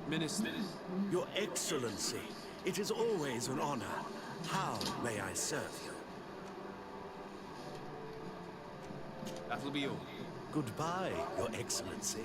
Minister. Your Excellency, it is always an honor. How may I serve you? That'll be all. Goodbye, Your Excellency.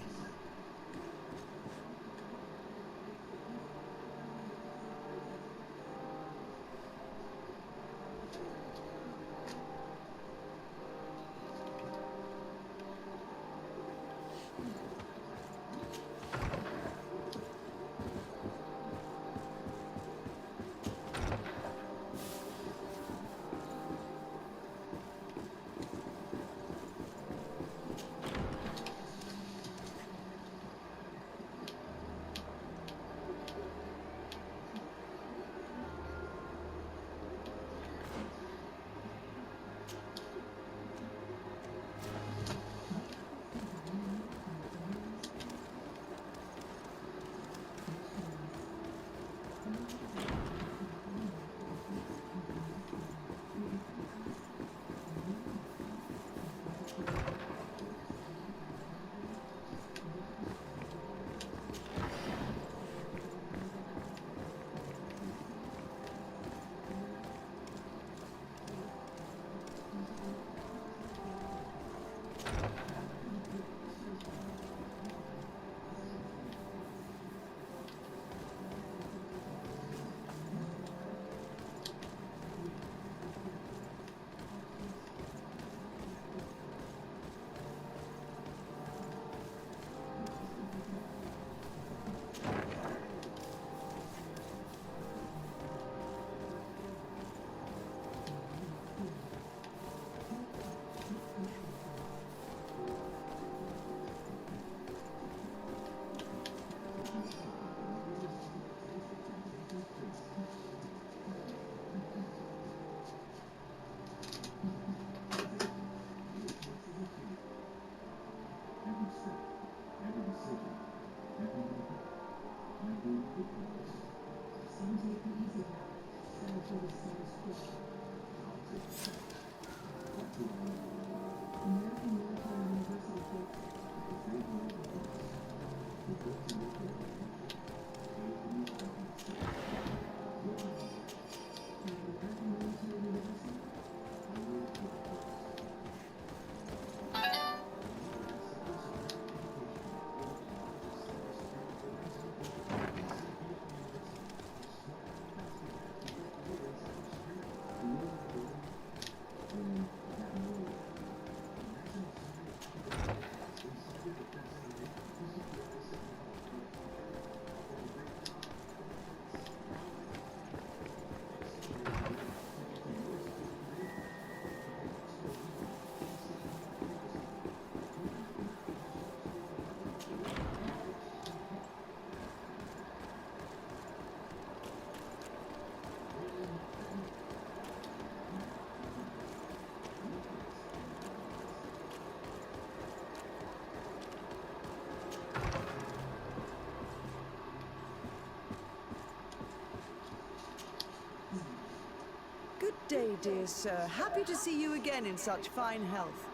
Good day, dear sir. Happy to see you again in such fine health.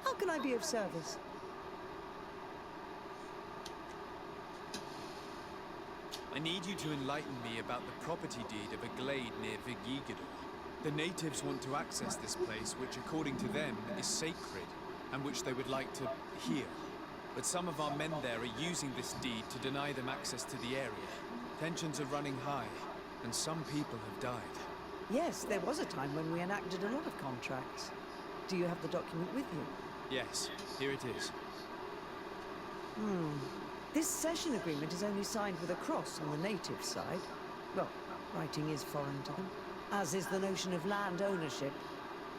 How can I be of service? I need you to enlighten me about the property deed of a glade near Vigigador. The natives want to access this place, which according to them is sacred, and which they would like to heal. But some of our men there are using this deed to deny them access to the area. Tensions are running high, and some people have died. Yes, there was a time when we enacted a lot of contracts. Do you have the document with you? Yes, here it is. This cession agreement is only signed with a cross on the native side. Well, writing is foreign to them, as is the notion of land ownership.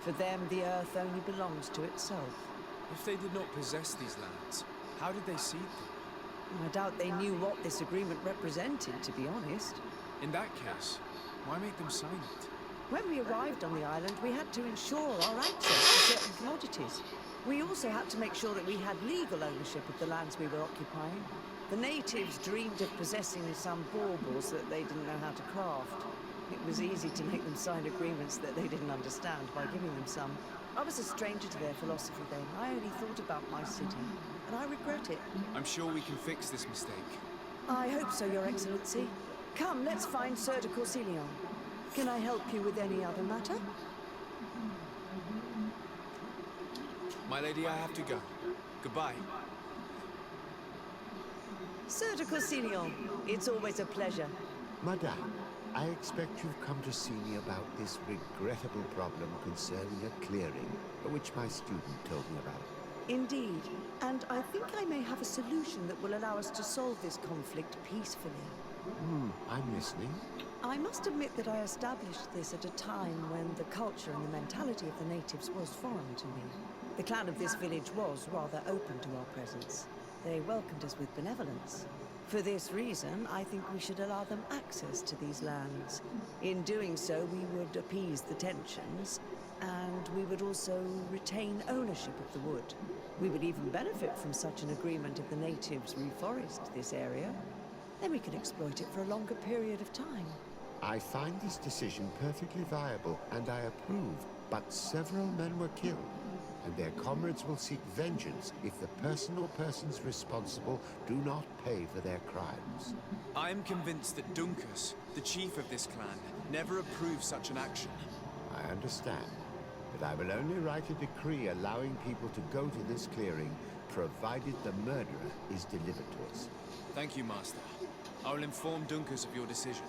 For them, the earth only belongs to itself. If they did not possess these lands, How did they seed them? I doubt they knew what this agreement represented, to be honest. In that case, why make them sign it? When we arrived on the island, we had to ensure our access to certain commodities. We also had to make sure that we had legal ownership of the lands we were occupying. The natives dreamed of possessing some baubles that they didn't know how to craft. It was easy to make them sign agreements that they didn't understand by giving them some. I was a stranger to their philosophy then. I only thought about my city, and I regret it. I'm sure we can fix this mistake. I hope so, Your Excellency. Come, let's find Sir de Corsilion. Can I help you with any other matter? My lady, I have to go. Goodbye. Sir de Corsilion, it's always a pleasure. Madame, I expect you've come to see me about this regrettable problem concerning a clearing, which my student told me about. Indeed, and I think I may have a solution that will allow us to solve this conflict peacefully. I'm listening. I must admit that I established this at a time when the culture and the mentality of the natives was foreign to me. The clan of this village was rather open to our presence. They welcomed us with benevolence. For this reason, I think we should allow them access to these lands. In doing so, we would appease the tensions, and we would also retain ownership of the wood. We would even benefit from such an agreement if the natives reforest this area. Then we could exploit it for a longer period of time. I find this decision perfectly viable, and I approve, but several men were killed, and their comrades will seek vengeance if the person or persons responsible do not pay for their crimes. I am convinced that Dunkus, the chief of this clan, never approved such an action. I understand, but I will only write a decree allowing people to go to this clearing, provided the murderer is delivered to us. Thank you, Master. I will inform Dunkus of your decision.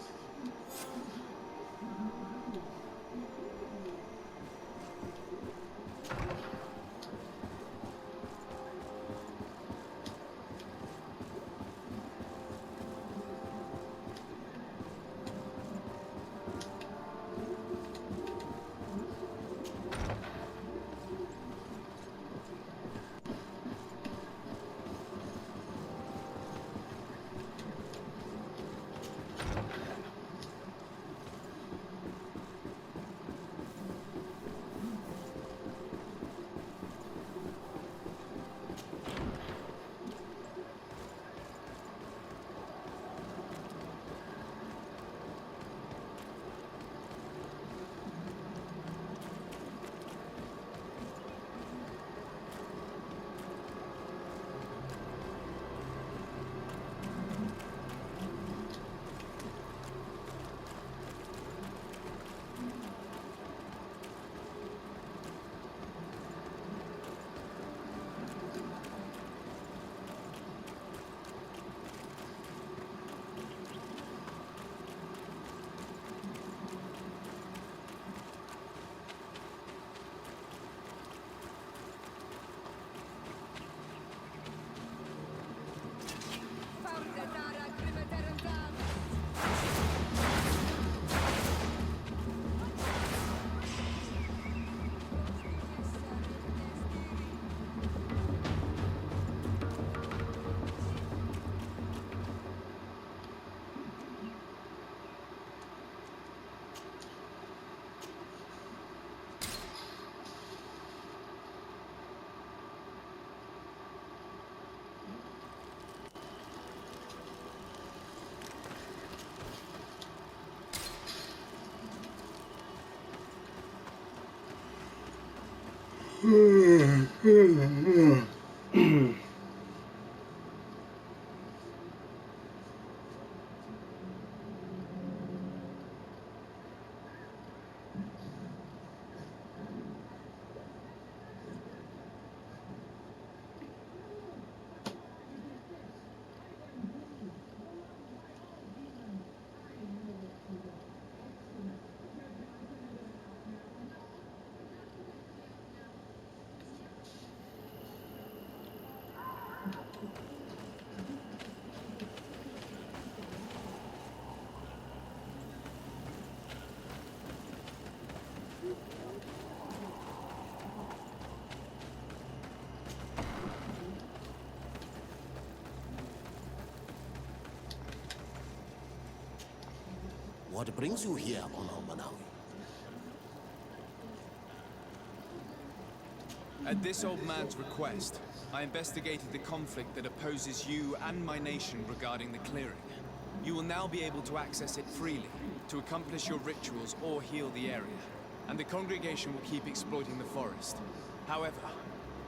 What brings you here, Honor Manawi? At this old man's request, I investigated the conflict that opposes you and my nation regarding the clearing. You will now be able to access it freely, to accomplish your rituals or heal the area. And the congregation will keep exploiting the forest. However,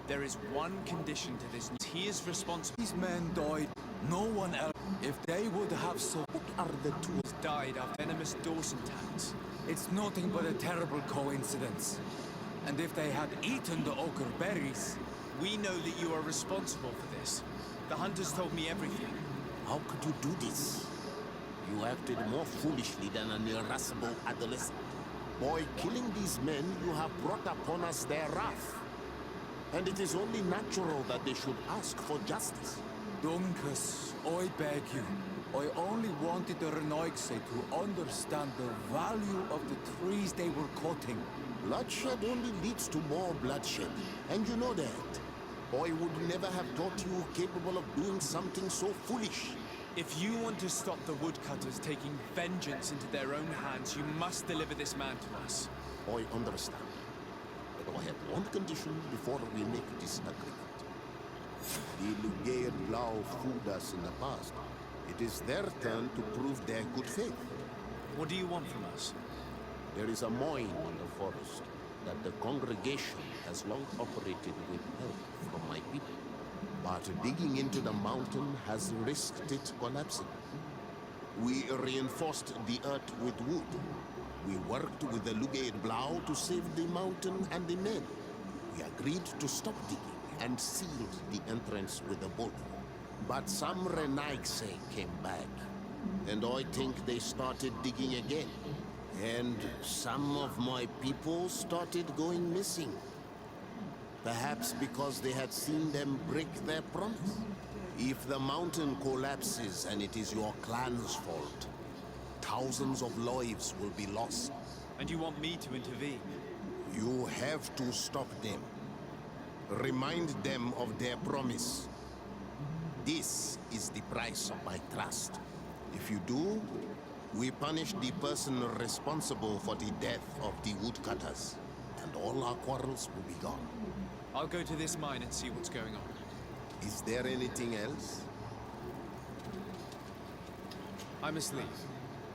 there is one condition to this. He is responsible. These men died. No one else. If they would have so... What are the tools? Died after venomous Dawson attacks. It's nothing but a terrible coincidence. And if they had eaten the ochre berries... We know that you are responsible for this. The hunters told me everything. How could you do this? You acted more foolishly than an irascible adolescent. By killing these men, you have brought upon us their wrath. And it is only natural that they should ask for justice. Duncus, I beg you. I only wanted the Renoixe to understand the value of the trees they were cutting. Bloodshed only leads to more bloodshed, and you know that. I would never have thought you capable of doing something so foolish. If you want to stop the woodcutters taking vengeance into their own hands, you must deliver this man to us. I understand. But I have one condition before we make this agreement. The Lugaid Blau fooled us in the past. It is their turn to prove their good faith. What do you want from us? There is a mine in the forest that the congregation has long operated with help from my people. But digging into the mountain has risked it collapsing. We reinforced the earth with wood. We worked with the Lugaid Blau to save the mountain and the men. We agreed to stop digging and sealed the entrance with a boulder. But some Renoixe came back, and I think they started digging again. And some of my people started going missing. Perhaps because they had seen them break their promise. If the mountain collapses and it is your clan's fault, thousands of lives will be lost. And you want me to intervene? You have to stop them. Remind them of their promise. This is the price of my trust. If you do, we punish the person responsible for the death of the woodcutters, and all our quarrels will be gone. I'll go to this mine and see what's going on. Is there anything else? I must leave.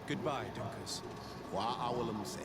Goodbye, Dunkers. Qua awalam say.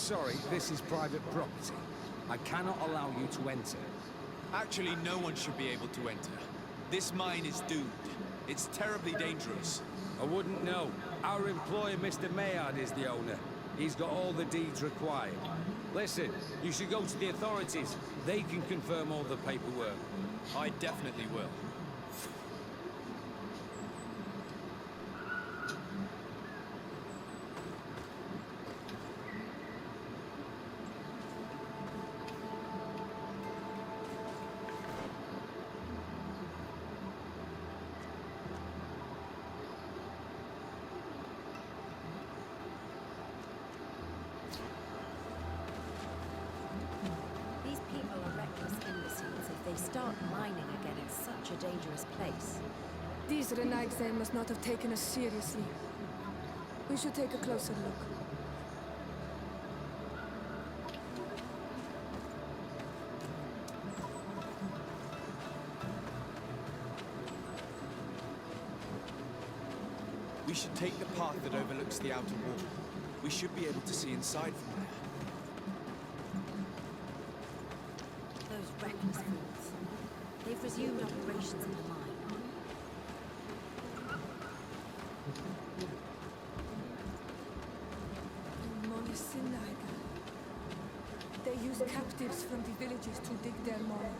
sorry, this is private property. I cannot allow you to enter. Actually, no one should be able to enter. This mine is doomed. It's terribly dangerous. I wouldn't know. Our employer, Mr. Maillard, is the owner. He's got all the deeds required. Listen, you should go to the authorities. They can confirm all the paperwork. I definitely will. These people are reckless imbeciles if they start mining again in such a dangerous place. These Renaigse must not have taken us seriously. We should take a closer look. We should take the path that overlooks the outer wall. We should be able to see inside from there. Those reckless fools. They've resumed operations in the mine. Monisinaga. They use captives from the villages to dig their mine.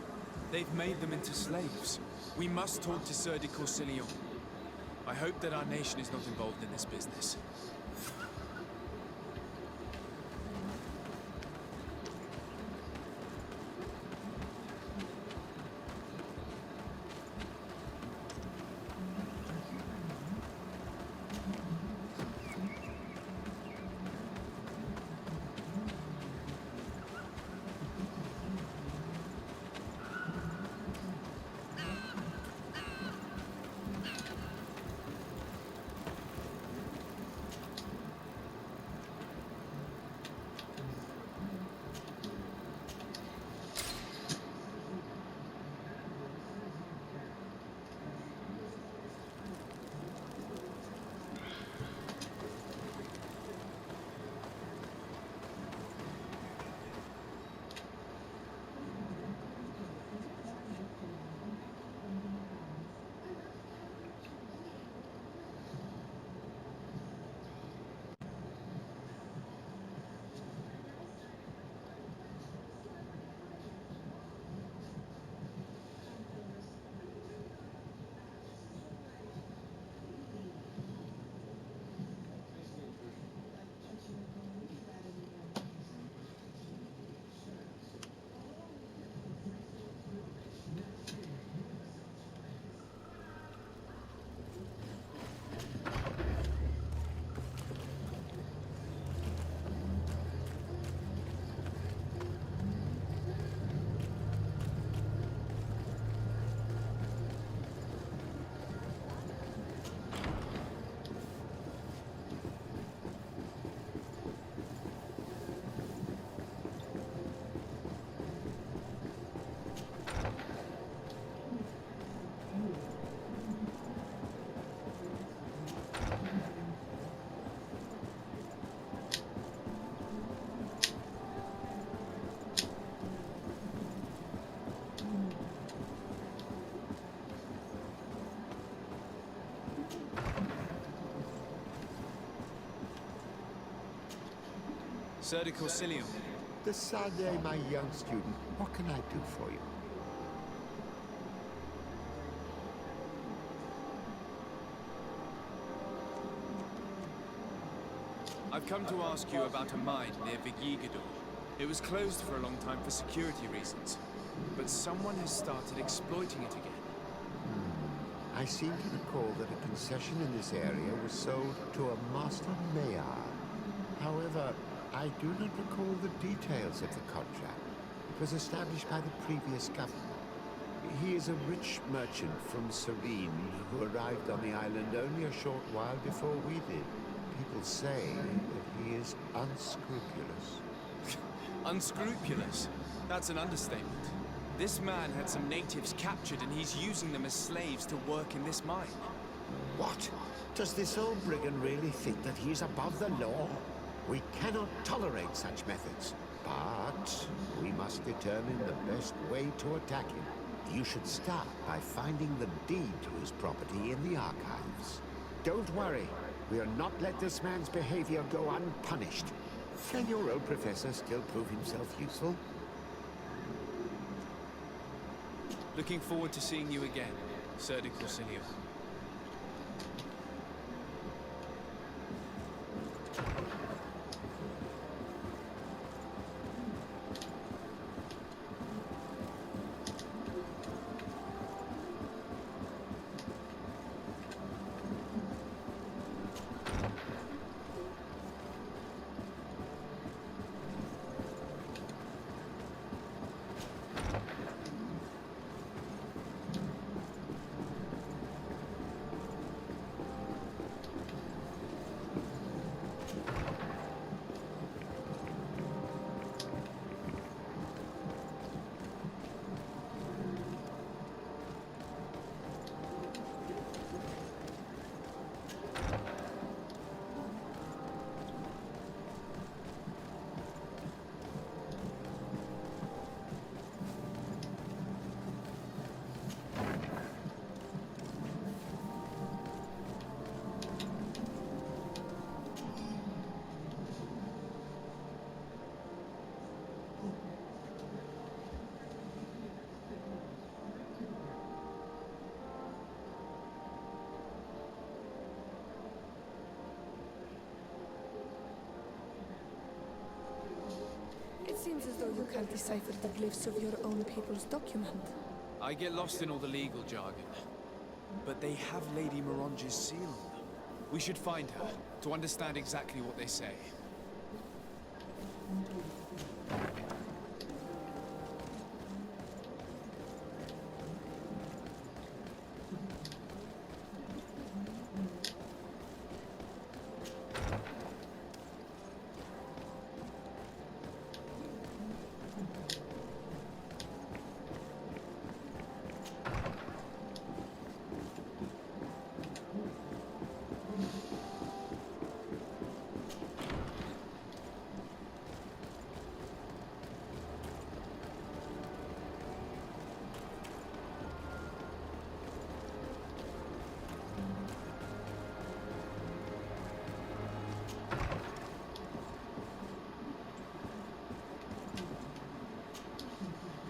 They've made them into slaves. We must talk to Sir de Corsillon. I hope that our nation is not involved in this business. Sir de Corsillon. Decidez, my young student, what can I do for you? I've come to ask you about a mine near Vigigador. It was closed for a long time for security reasons, but someone has started exploiting it again. I seem to recall that a concession in this area was sold to a Master Maillard. However, I do not recall the details of the contract. It was established by the previous government. He is a rich merchant from Serene who arrived on the island only a short while before we did. People say that he is unscrupulous. Unscrupulous? That's an understatement. This man had some natives captured and he's using them as slaves to work in this mine. What? Does this old brigand really think that he is above the law? We cannot tolerate such methods. But we must determine the best way to attack him. You should start by finding the deed to his property in the archives. Don't worry. We'll not let this man's behavior go unpunished. Can your old professor still prove himself useful? Looking forward to seeing you again, Sir de Corsilio. It seems as though you can't decipher the glyphs of your own people's document. I get lost in all the legal jargon. But they have Lady Morange's seal on them. We should find her, to understand exactly what they say.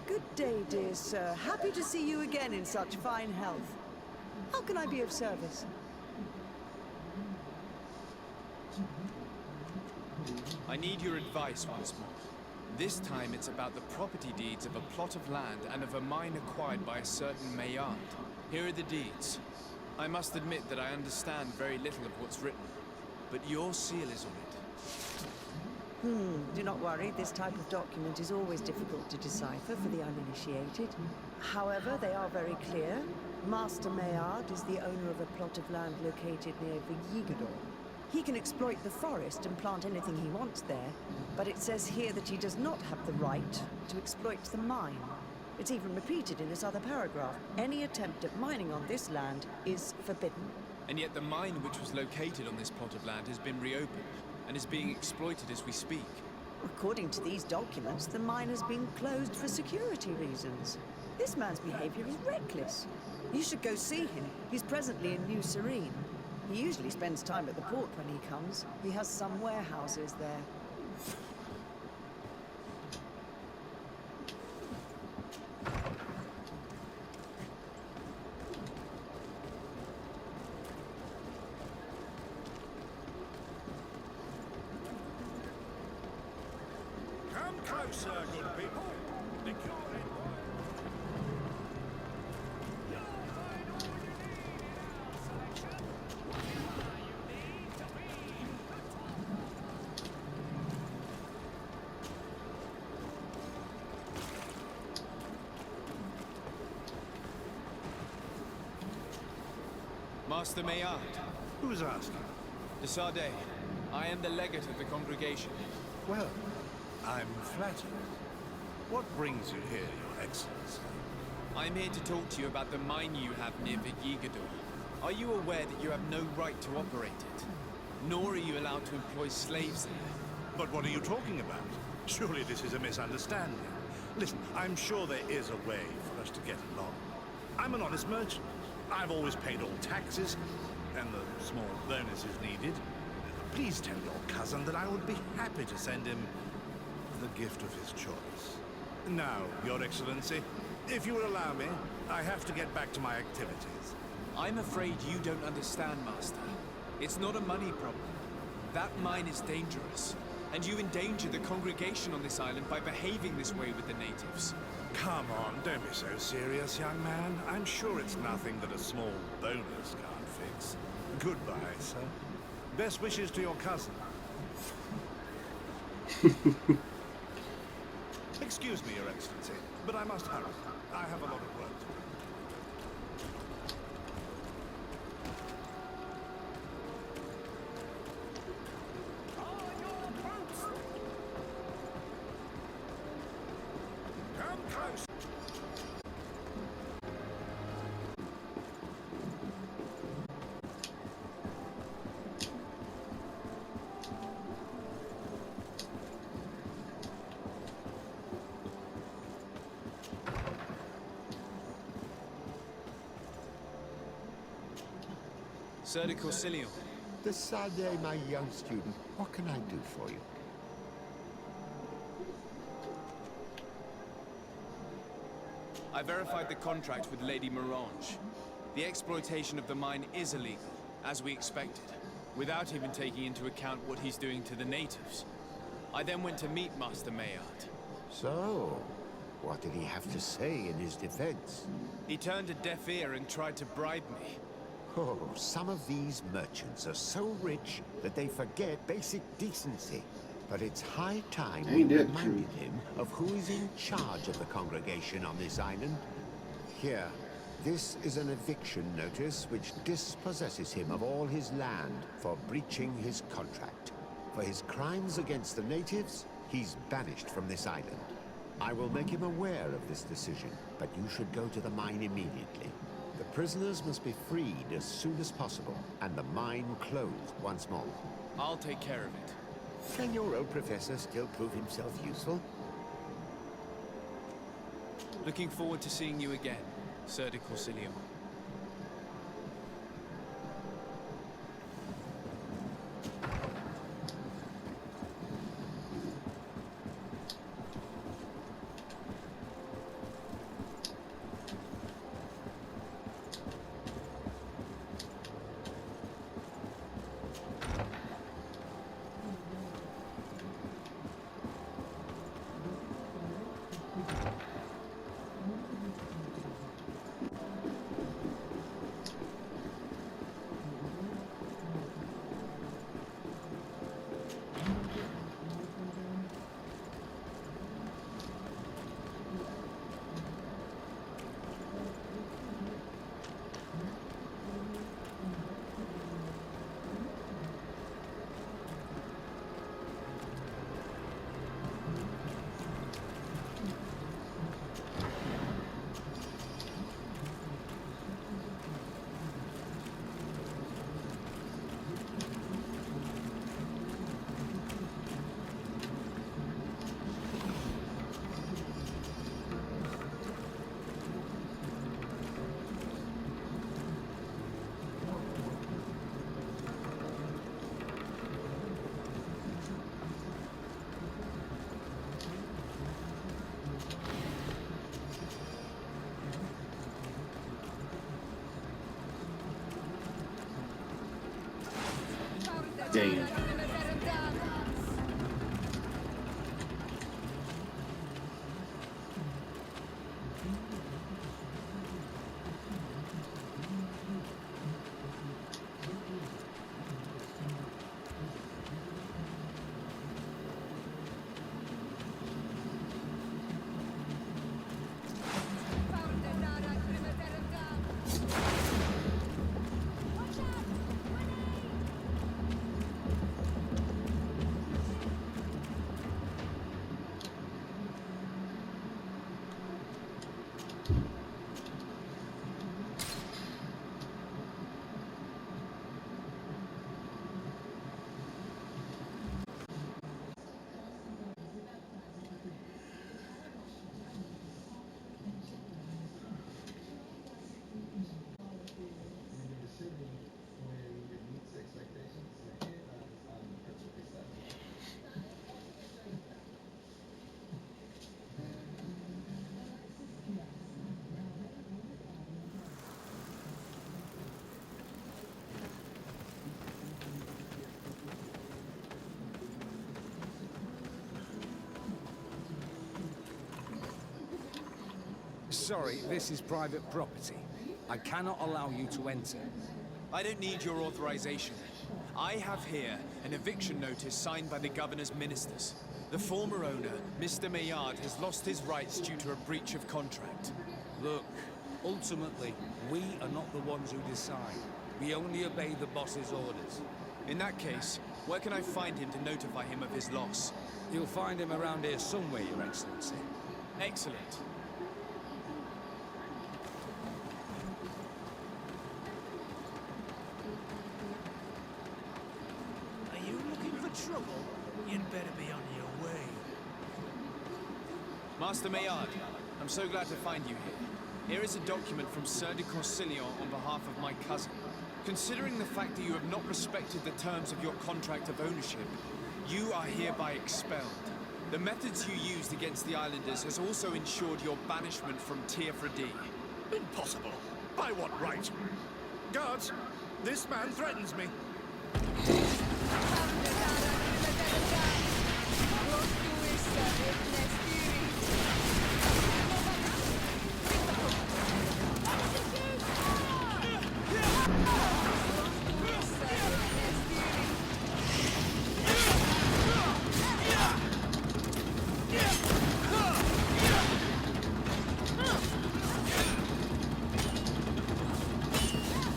Good day, dear sir. Happy to see you again in such fine health. How can I be of service? I need your advice once more. This time it's about the property deeds of a plot of land and of a mine acquired by a certain Maillard. Here are the deeds. I must admit that I understand very little of what's written, but your seal is on it. Do not worry, this type of document is always difficult to decipher for the uninitiated. However, they are very clear. Master Maillard is the owner of a plot of land located near Vigigador. He can exploit the forest and plant anything he wants there, but it says here that he does not have the right to exploit the mine. It's even repeated in this other paragraph. Any attempt at mining on this land is forbidden. And yet the mine which was located on this plot of land has been reopened and is being exploited as we speak. According to these documents, the mine has been closed for security reasons. This man's behavior is reckless. You should go see him. He's presently in New Serene. He usually spends time at the port when he comes. He has some warehouses there. Come closer, good people. Master Maillard. Who's asking? De Sardet. I am the legate of the congregation. Well, I'm flattered. What brings you here, Your Excellency? I'm here to talk to you about the mine you have near Vigigador. Are you aware that you have no right to operate it? Nor are you allowed to employ slaves there. But what are you talking about? Surely this is a misunderstanding. Listen, I'm sure there is a way for us to get along. I'm an honest merchant. I've always paid all taxes, and the small bonuses needed. Please tell your cousin that I would be happy to send him the gift of his choice. Now, Your Excellency, if you will allow me, I have to get back to my activities. I'm afraid you don't understand, Master. It's not a money problem. That mine is dangerous, and you endanger the congregation on this island by behaving this way with the natives. Come on, don't be so serious, young man. I'm sure it's nothing that a small bonus can't fix. Goodbye, sir. Best wishes to your cousin. Excuse me, Your Excellency, but I must hurry. I have a lot of work to do. Come close. Sir de Corsilio, Decidez, my young student, what can I do for you? I verified the contract with Lady Morange. The exploitation of the mine is illegal, as we expected, without even taking into account what he's doing to the natives. I then went to meet Master Maillard. So, what did he have to say in his defense? He turned a deaf ear and tried to bribe me. Oh, some of these merchants are so rich that they forget basic decency. But it's high time we Ain't that reminded true? him of who is in charge of the congregation on this island. Here, this is an eviction notice which dispossesses him of all his land for breaching his contract. For his crimes against the natives, he's banished from this island. I will make him aware of this decision, but you should go to the mine immediately. The prisoners must be freed as soon as possible, and the mine closed once more. I'll take care of it. Can your old professor still prove himself useful? Looking forward to seeing you again, Sir de Corsilio. Damn. Sorry, this is private property. I cannot allow you to enter. I don't need your authorization. I have here an eviction notice signed by the governor's ministers. The former owner, Mr. Maillard, has lost his rights due to a breach of contract. Look, ultimately, we are not the ones who decide. We only obey the boss's orders. In that case, where can I find him to notify him of his loss? You'll find him around here somewhere, Your Excellency. Excellent. Are you looking for trouble? You'd better be on your way. Master Maillard, I'm so glad to find you here. Here is a document from Sir de Corsilion on behalf of my cousin. Considering the fact that you have not respected the terms of your contract of ownership, you are hereby expelled. The methods you used against the islanders has also ensured your banishment from Tiafredi. Impossible. By what right? Guards, this man threatens me.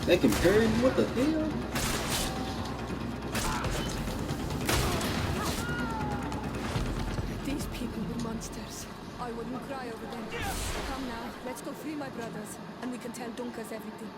They comparing what the hell? These people were monsters. I wouldn't cry over them. Come now, let's go free my brothers, and we can tell Dunkas everything.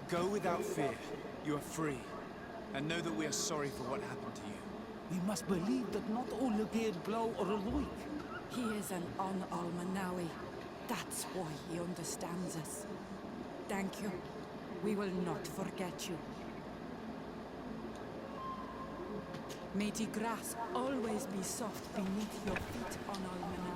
Go without fear. You are free. And know that we are sorry for what happened to you. We must believe that not all Legate Blow are alike. He is an Almanawi. That's why he understands us. Thank you. We will not forget you. May the grass always be soft beneath your feet on Almanawi.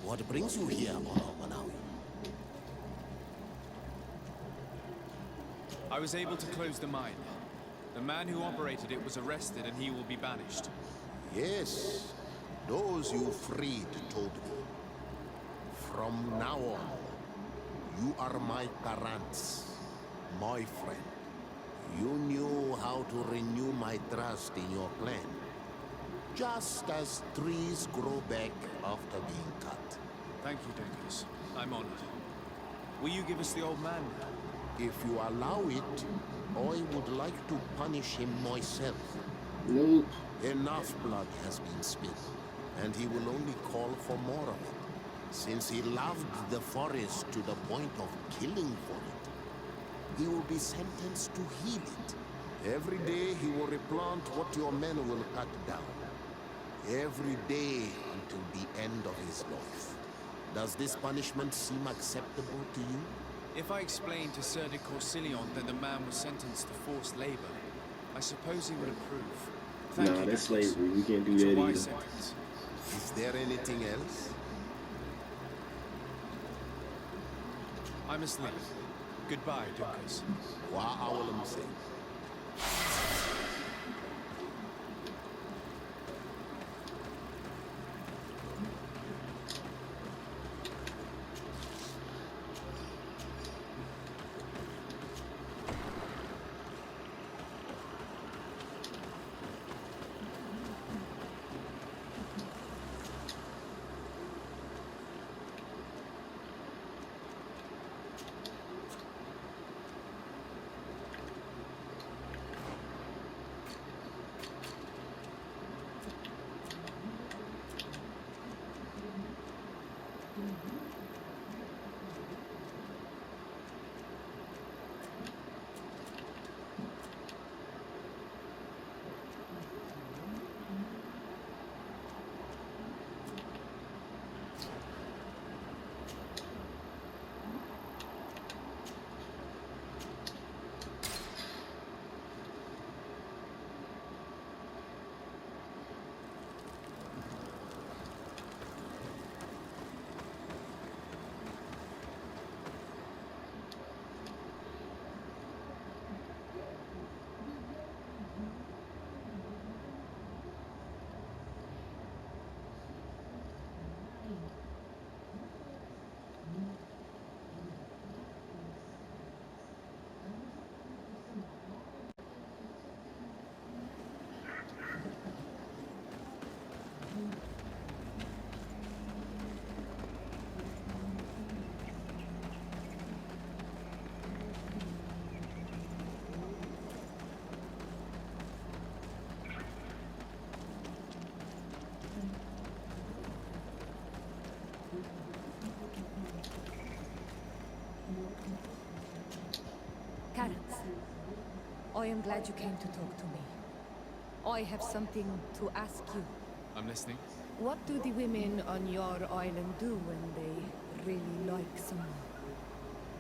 What brings you here, Manawi? I was able to close the mine. The man who operated it was arrested and he will be banished. Yes. Those you freed told me. From now on, you are my parents, my friend. You knew how to renew my trust in your clan. Just as trees grow back after being cut. Thank you, Dunkus. I'm honored. Will you give us the old man now? If you allow it, I would like to punish him myself. Nope. Enough blood has been spilled, and he will only call for more of it. Since he loved the forest to the point of killing for it, he will be sentenced to heal it. Every day he will replant what your men will cut down. Every day until the end of his life. Does this punishment seem acceptable to you? If I explained to Sir de Corsilion that the man was sentenced to forced labor, I suppose he would approve. Thank Nah, you, that's Dunkus. slavery. We can't do It's a that wise either. sentence. Is there anything else? I must leave. Goodbye, Dunkus. Wa awalam say. Clarence, I am glad you came to talk to me. I have something to ask you. I'm listening. What do the women on your island do when they really like someone?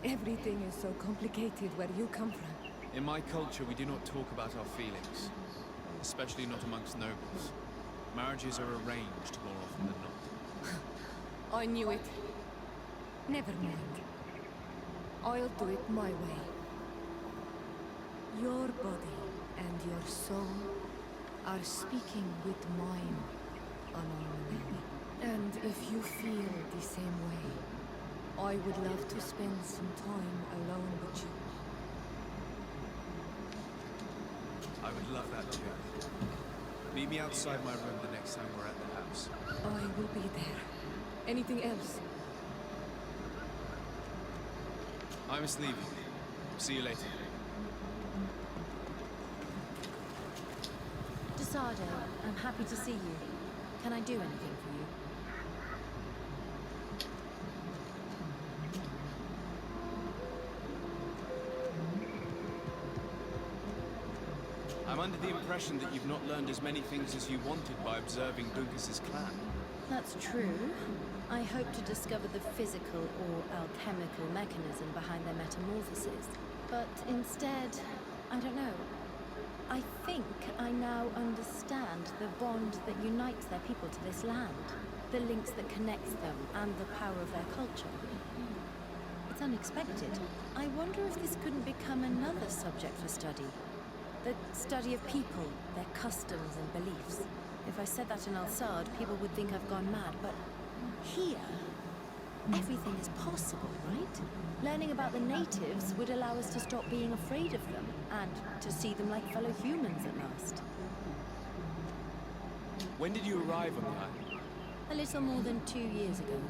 Everything is so complicated where you come from. In my culture, we do not talk about our feelings. Especially not amongst nobles. Marriages are arranged more often than not. I knew it. Never mind. I'll do it my way. Your body and your soul are speaking with mine on our. And if you feel the same way, I would love to spend some time alone with you. I would love that too. Meet me outside my room the next time we're at the house. I will be there. Anything else? I must leave you. See you later. Desardo, I'm happy to see you. Can I do anything for you? I'm under the impression that you've not learned as many things as you wanted by observing Dunkus's clan. That's true. I hope to discover the physical or alchemical mechanism behind their metamorphosis. But instead, I don't know. I think I now understand the bond that unites their people to this land. The links that connects them and the power of their culture. It's unexpected. I wonder if this couldn't become another subject for study. The study of people, their customs and beliefs. If I said that in Alsard, people would think I've gone mad, but here, everything is possible, right? Learning about the natives would allow us to stop being afraid of them, and to see them like fellow humans at last. When did you arrive on the island? A little more than 2 years ago.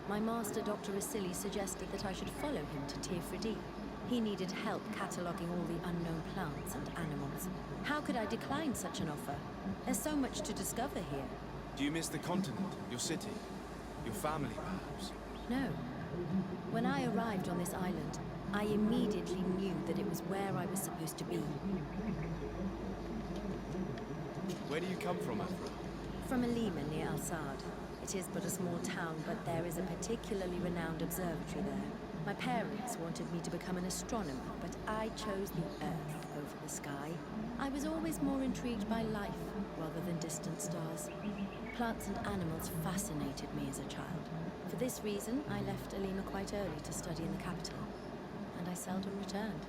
My master, Dr. Asili, suggested that I should follow him to Tirfridi. He needed help cataloguing all the unknown plants and animals. How could I decline such an offer? There's so much to discover here. Do you miss the continent, your city, your family, perhaps? No. When I arrived on this island, I immediately knew that it was where I was supposed to be. Where do you come from, Afra? From Alima near Alsard. It is but a small town, but there is a particularly renowned observatory there. My parents wanted me to become an astronomer, but I chose the Earth over the sky. I was always more intrigued by life rather than distant stars. Plants and animals fascinated me as a child. For this reason, I left Alima quite early to study in the capital, and I seldom returned.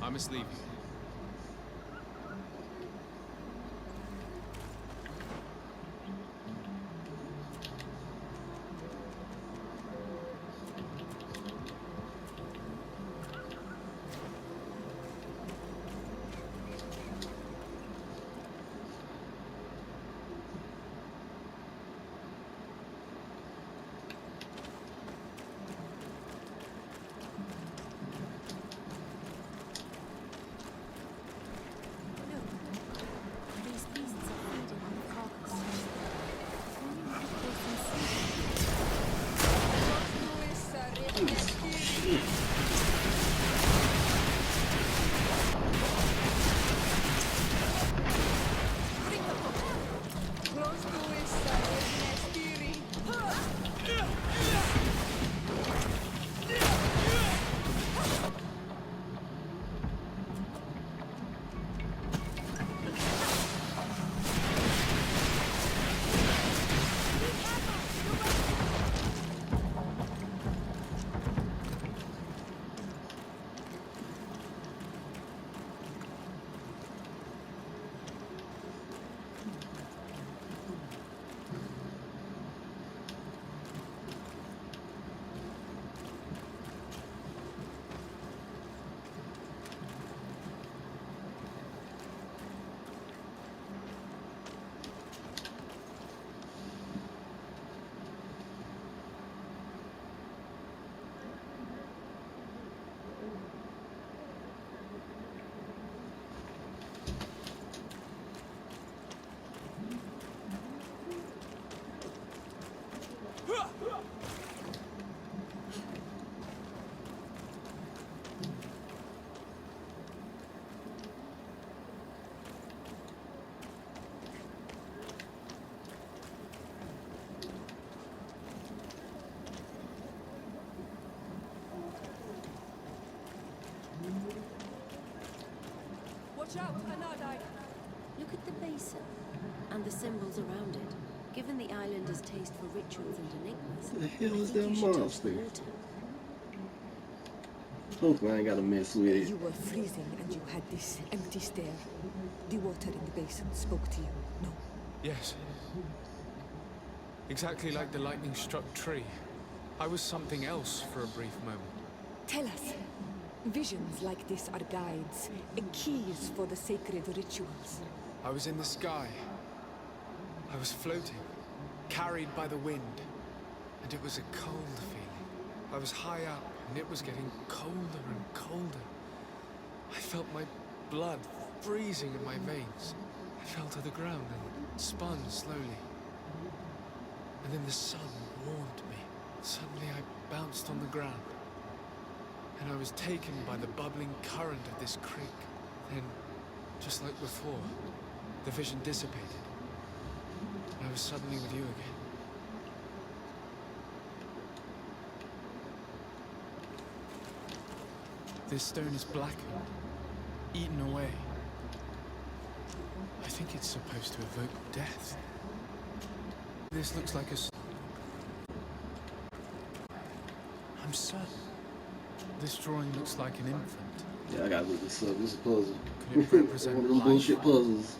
I must leave you. Watch out, Anadai! Look at the basin, and the symbols around it. Given the islanders' taste for rituals and enigmas, The hell is I that think you should touch monster? the water. Hopefully I ain't gotta mess with it. You were freezing and you had this empty stare. The water in the basin spoke to you, no? Yes. Exactly like the lightning-struck tree. I was something else for a brief moment. Tell us. Visions like this are guides, keys for the sacred rituals. I was in the sky. I was floating, carried by the wind. And it was a cold feeling. I was high up, and it was getting colder and colder. I felt my blood freezing in my veins. I fell to the ground and spun slowly. And then the sun warmed me. Suddenly I bounced on the ground. And I was taken by the bubbling current of this creek. Then, just like before, the vision dissipated. And I was suddenly with you again. This stone is blackened, eaten away. I think it's supposed to evoke death. This looks like a... I'm certain. This drawing looks like an infant, Yeah, I gotta look this up. This is a puzzle. Could it represent One of them life? bullshit puzzles.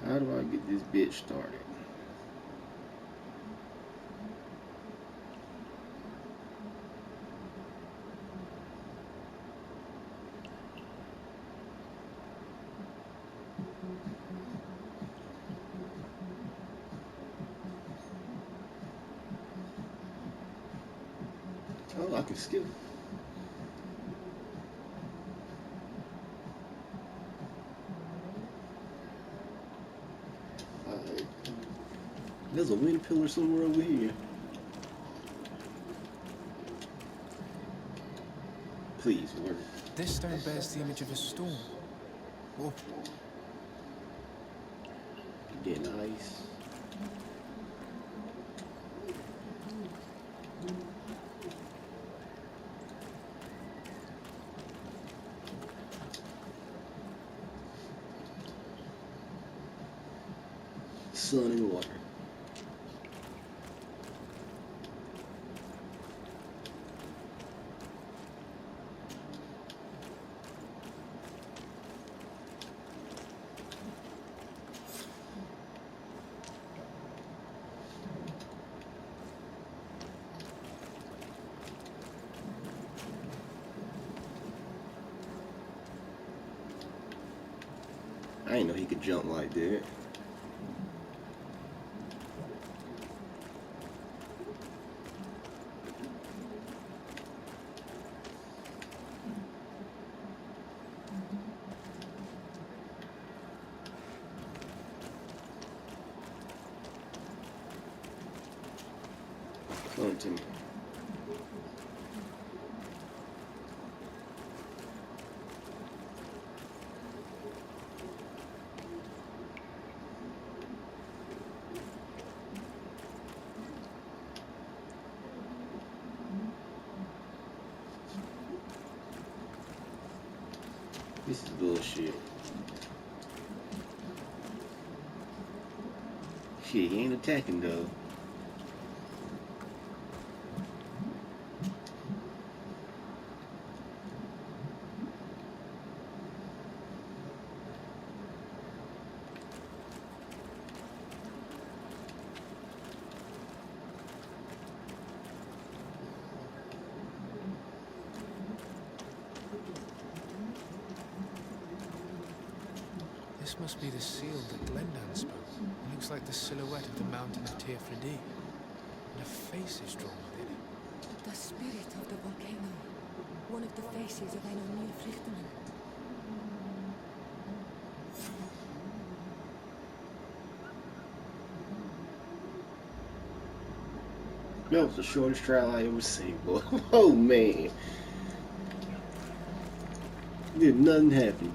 How do I get this bitch started? Oh, I can skip. Alright. There's a wind pillar somewhere over here. Please work. This stone bears the image of a storm. Oh, Getting ice. Sun and water. I didn't know he could jump like that. Come to me. This is bullshit. Shit, he ain't attacking though. this must be the seal that Glendan spoke. It looks like the silhouette of the mountain of Teofridi. And a face is drawn within it. The spirit of the volcano. One of the faces of een nieuwe vluchteling. That was the shortest trial I ever seen, boy. Oh man. Did nothing happen.